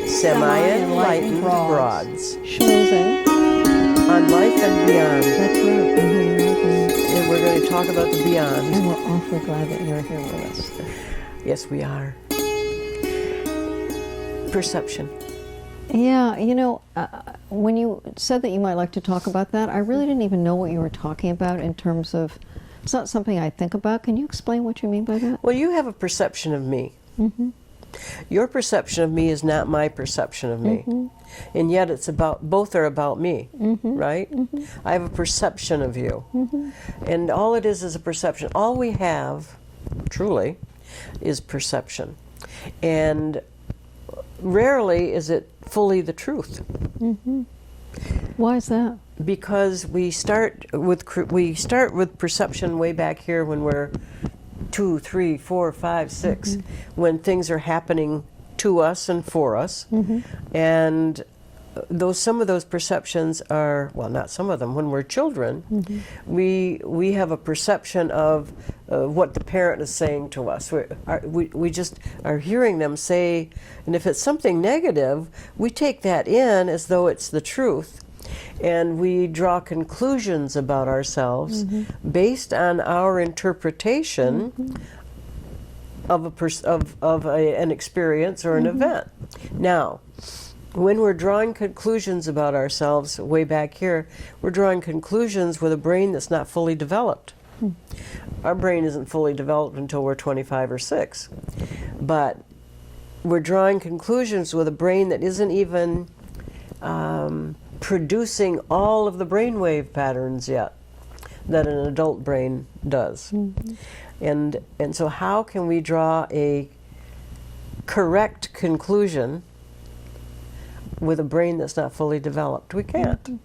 Semi-Enlightened Broads. Schmoozing. On life and beyond. That's right. And we're going to talk about the beyond. And we're awfully glad that you're here with us. Yes, we are. Perception. Yeah, you know, when you said that you might like to talk about that, I really didn't even know what you were talking about in terms of, it's not something I think about. Can you explain what you mean by that? Well, you have a perception of me. Mm-hmm. Your perception of me is not my perception of me. Mm-hmm. And yet it's about, both are about me, Mm-hmm. right? Mm-hmm. I have a perception of you. Mm-hmm. And all it is a perception. All we have, truly, is perception. And rarely is it fully the truth. Mm-hmm. Why is that? Because we start with perception way back here when we're 2, 3, 4, 5, 6, Mm-hmm. when things are happening to us and for us. Mm-hmm. And some of those perceptions are, well, not some of them, when we're children, Mm-hmm. we have a perception of what the parent is saying to us. We just are hearing them say, and if it's something negative, we take that in as though it's the truth. And we draw conclusions about ourselves based on our interpretation of an experience or an event. Now, when we're drawing conclusions about ourselves way back here, we're drawing conclusions with a brain that's not fully developed. Our brain isn't fully developed until we're 25 or 6. But we're drawing conclusions with a brain that isn't even producing all of the brainwave patterns yet that an adult brain does. And so how can we draw a correct conclusion with a brain that's not fully developed? We can't.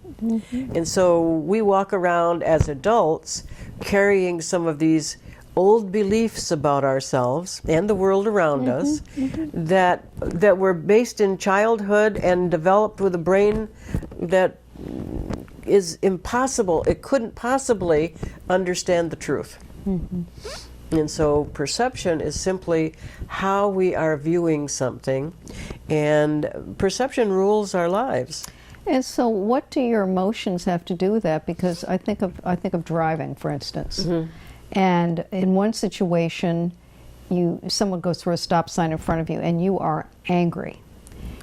And so we walk around as adults carrying some of these old beliefs about ourselves and the world around us that were based in childhood and developed with a brain that is impossible. It couldn't possibly understand the truth. And so perception is simply how we are viewing something, and perception rules our lives. And so what do your emotions have to do with that? Because I think of driving, for instance. And in one situation, someone goes through a stop sign in front of you and you are angry.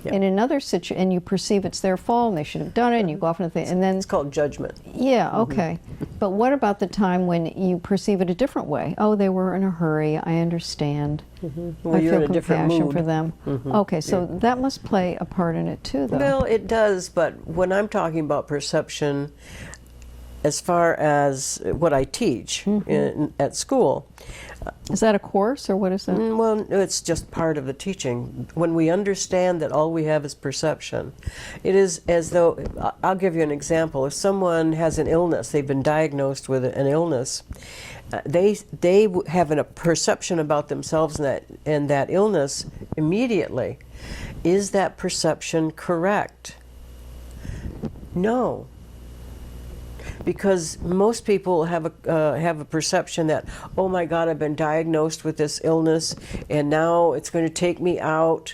Yep. In another situation, and you perceive it's their fault and they should have done it, and you go off into the and then It's called judgment. yeah, okay. But what about the time when you perceive it a different way? Oh, they were in a hurry. I understand. Well, I you're feel in a different compassion mood. for them. Okay, so that must play a part in it too, though. Well, it does, but when I'm talking about perception, as far as what I teach at school, Is that a course, or what is that? well, it's just part of the teaching. When we understand that all we have is perception, it is as though, I'll give you an example. If someone has an illness, they've been diagnosed with an illness, they have a perception about themselves and that illness immediately. Is that perception correct? No. Because most people have a perception that, oh my God, I've been diagnosed with this illness and now it's going to take me out.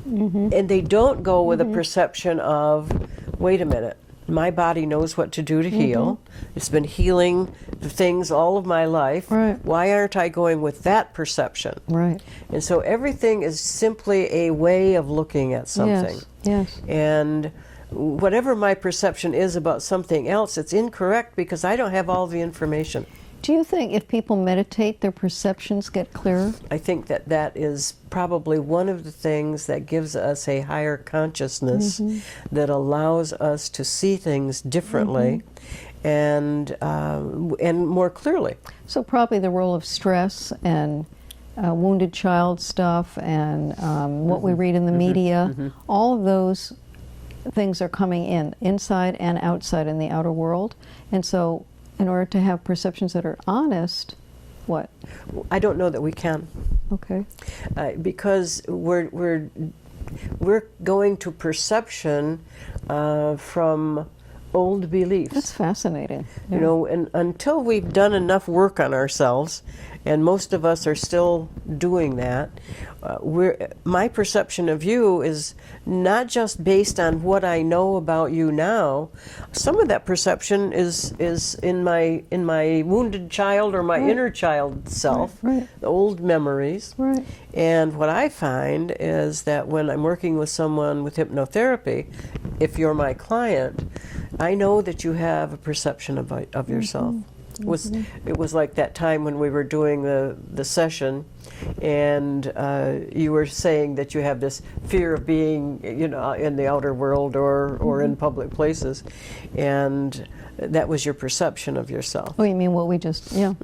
And they don't go with a perception of, wait a minute, my body knows what to do to heal. It's been healing the things all of my life. Right. Why aren't I going with that perception? Right. And so everything is simply a way of looking at something. Yes. And whatever my perception is about something else, it's incorrect because I don't have all the information. Do you think if people meditate, their perceptions get clearer? I think that is probably one of the things that gives us a higher consciousness that allows us to see things differently and more clearly. So probably the role of stress and wounded child stuff and what we read in the media, all of those things are coming inside and outside in the outer world. And so in order to have perceptions that are honest, what? I don't know that we can. Okay. Because we're going to perception from old beliefs. That's fascinating. You know, and until we've done enough work on ourselves, and most of us are still doing that, my perception of you is not just based on what I know about you now. Some of that perception is in my wounded child or my inner child self, the old memories. Right. And what I find is that when I'm working with someone with hypnotherapy, if you're my client, I know that you have a perception of yourself. It was like that time when we were doing the session, and you were saying that you have this fear of being, you know, in the outer world or in public places, and that was your perception of yourself. Oh, you mean what we just, yeah.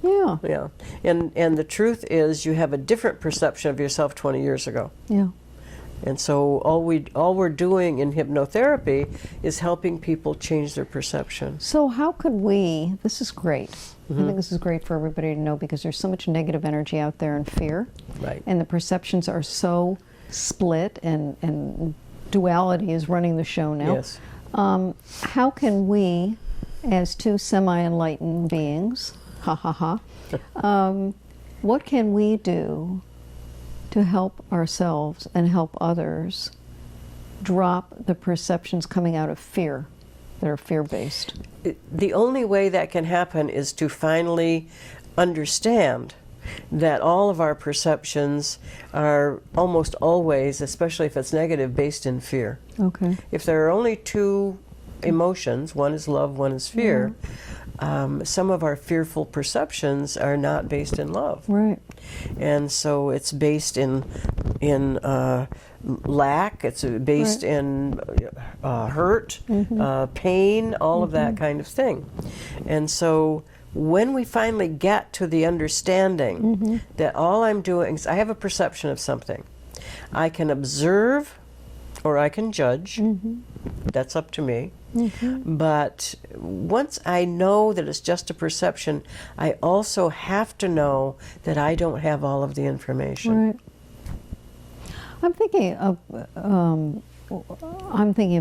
Yeah. Yeah, and the truth is you have a different perception of yourself 20 years ago. Yeah. And so all we're doing in hypnotherapy is helping people change their perception. So how could we, this is great. I think this is great for everybody to know because there's so much negative energy out there and fear. Right. And the perceptions are so split and duality is running the show now. Yes. How can we, as two semi-enlightened beings, what can we do to help ourselves and help others drop the perceptions coming out of fear that are fear-based? The only way that can happen is to finally understand that all of our perceptions are almost always, especially if it's negative, based in fear. Okay. If there are only two emotions, one is love, one is fear, some of our fearful perceptions are not based in love. Right. And so it's based in lack, it's based in hurt, pain, all of that kind of thing. And so when we finally get to the understanding that all I'm doing is I have a perception of something, I can observe or I can judge. That's up to me. But once I know that it's just a perception, I also have to know that I don't have all of the information. Right. I'm thinking of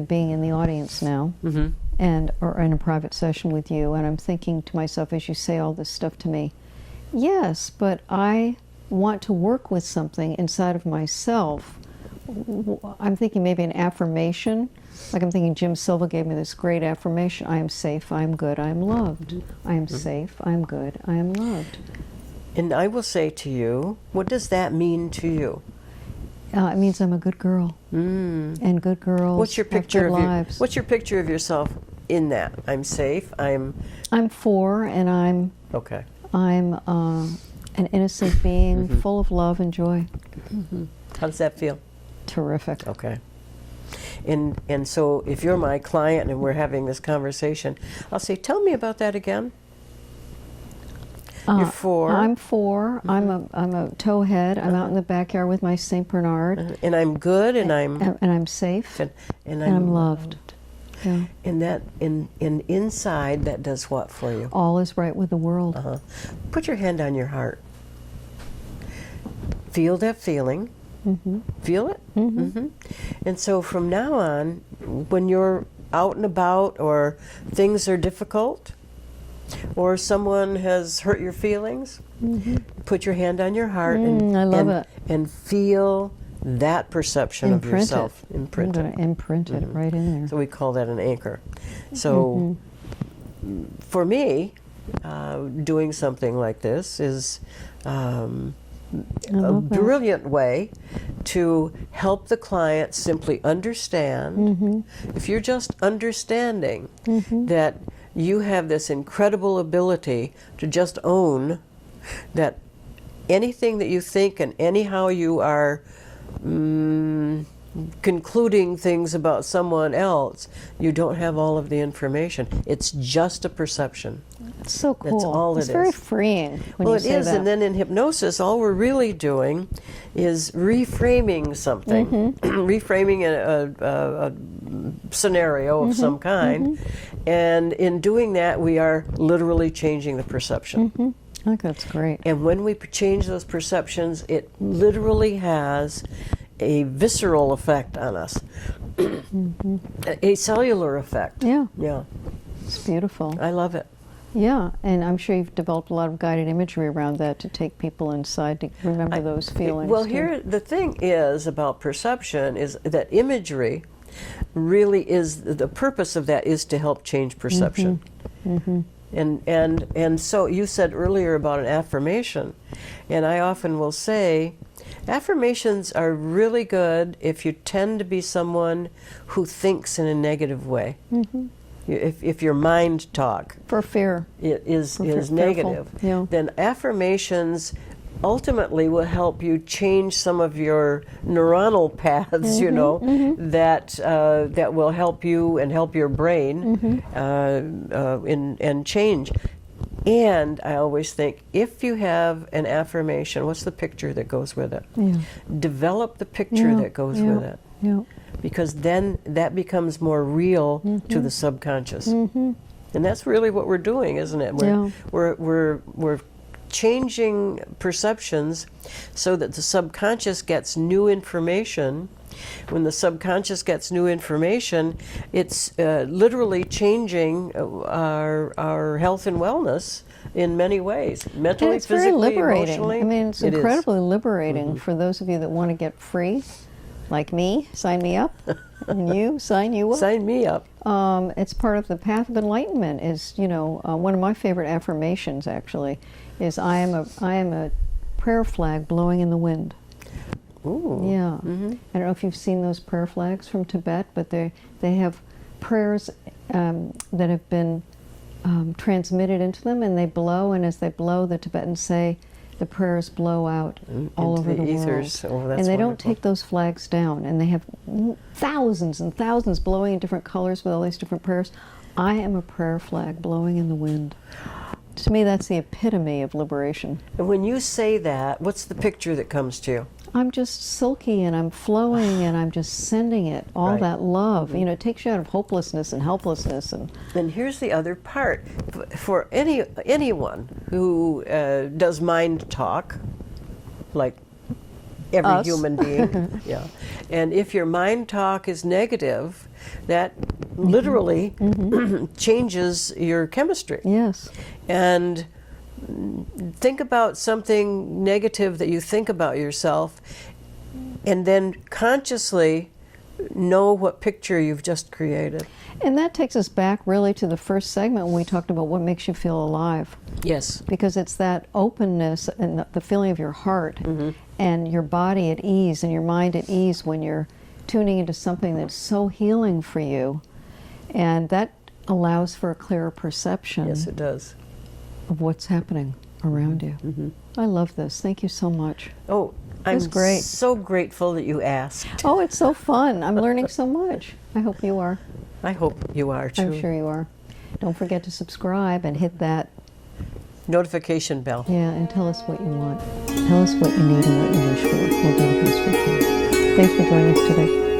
being in the audience now, and or in a private session with you, and I'm thinking to myself as you say all this stuff to me, yes, but I want to work with something inside of myself. I'm thinking maybe an affirmation. Like I'm thinking Jim Silva gave me this great affirmation: I am safe, I am good, I am loved. I am safe, I am good, I am loved. And I will say to you, what does that mean to you? It means I'm a good girl, and good girls What's your picture have of good lives. what's your picture of yourself in that? I'm safe. I'm 4, and I'm an innocent being, full of love and joy. How does that feel? Terrific. Okay. And so if you're my client and we're having this conversation, I'll say, tell me about that again. You're 4. I'm 4. I'm a towhead. I'm out in the backyard with my Saint Bernard. And I'm good, and I'm safe, and I'm loved. Yeah. And that inside, that does what for you? All is right with the world. Put your hand on your heart. Feel that feeling. Feel it? And so from now on, when you're out and about or things are difficult or someone has hurt your feelings, put your hand on your heart I love it. And feel that perception of yourself. Imprint it. I'm going to imprint it right in there. So we call that an anchor. So for me, doing something like this is a brilliant way to help the client simply understand. If you're just understanding that you have this incredible ability to just own that anything that you think and anyhow you are concluding things about someone else, you don't have all of the information. It's just a perception. It's so cool. That's all it's it very is. freeing when Well, you it say is, that. and then in hypnosis, all we're really doing is reframing something, reframing a scenario of some kind, and in doing that, we are literally changing the perception. I think that's great. And when we change those perceptions, it literally has a visceral effect on us, a cellular effect. Yeah, Yeah, it's beautiful. I love it. Yeah, and I'm sure you've developed a lot of guided imagery around that to take people inside to remember those feelings. Well, too. here the thing is about perception is that imagery really is, the purpose of that is to help change perception. And so you said earlier about an affirmation, and I often will say affirmations are really good if you tend to be someone who thinks in a negative way. If your mind talk For fear. is fearful, negative, yeah. then affirmations ultimately will help you change some of your neuronal paths, you know, that will help you and help your brain and change. And I always think, if you have an affirmation, what's the picture that goes with it? Yeah. Develop the picture that goes with it, Yeah. because then that becomes more real to the subconscious. And that's really what we're doing, isn't it? We're changing perceptions so that the subconscious gets new information. When the subconscious gets new information, it's literally changing our health and wellness in many ways, mentally, And it's very physically, liberating. emotionally. I mean, it's It is. incredibly liberating for those of you that want to get free, like me. Sign me up, and you sign you up. Sign me up. It's part of the path of enlightenment. Is one of my favorite affirmations actually is I am a prayer flag blowing in the wind. Ooh. Yeah. I don't know if you've seen those prayer flags from Tibet, but they have prayers that have been transmitted into them, and they blow, and as they blow, the Tibetans say the prayers blow out all into over the ethers. world. Oh, that's and they don't wonderful. take those flags down, and they have thousands and thousands blowing in different colors with all these different prayers. I am a prayer flag blowing in the wind. To me, that's the epitome of liberation. And when you say that, what's the picture that comes to you? I'm just silky and I'm flowing and I'm just sending it, all Right. that love. You know, it takes you out of hopelessness and helplessness. And here's the other part. For anyone who does mind talk, like every Us. human being, yeah. And if your mind talk is negative, that literally changes your chemistry. Yes. And think about something negative that you think about yourself, and then consciously know what picture you've just created. And that takes us back really to the first segment when we talked about what makes you feel alive. Yes. Because it's that openness and the feeling of your heart and your body at ease and your mind at ease when you're tuning into something that's so healing for you. And that allows for a clearer perception Yes, it does. of what's happening around you. I love this. Thank you so much. Oh, I'm was great. so grateful that you asked. Oh, it's so fun. I'm learning so much. I hope you are. I hope you are too. I'm sure you are. Don't forget to subscribe and hit that, Notification bell. and tell us what you want. Tell us what you need and what you wish for. We'll do the best we can. Thanks for joining us today.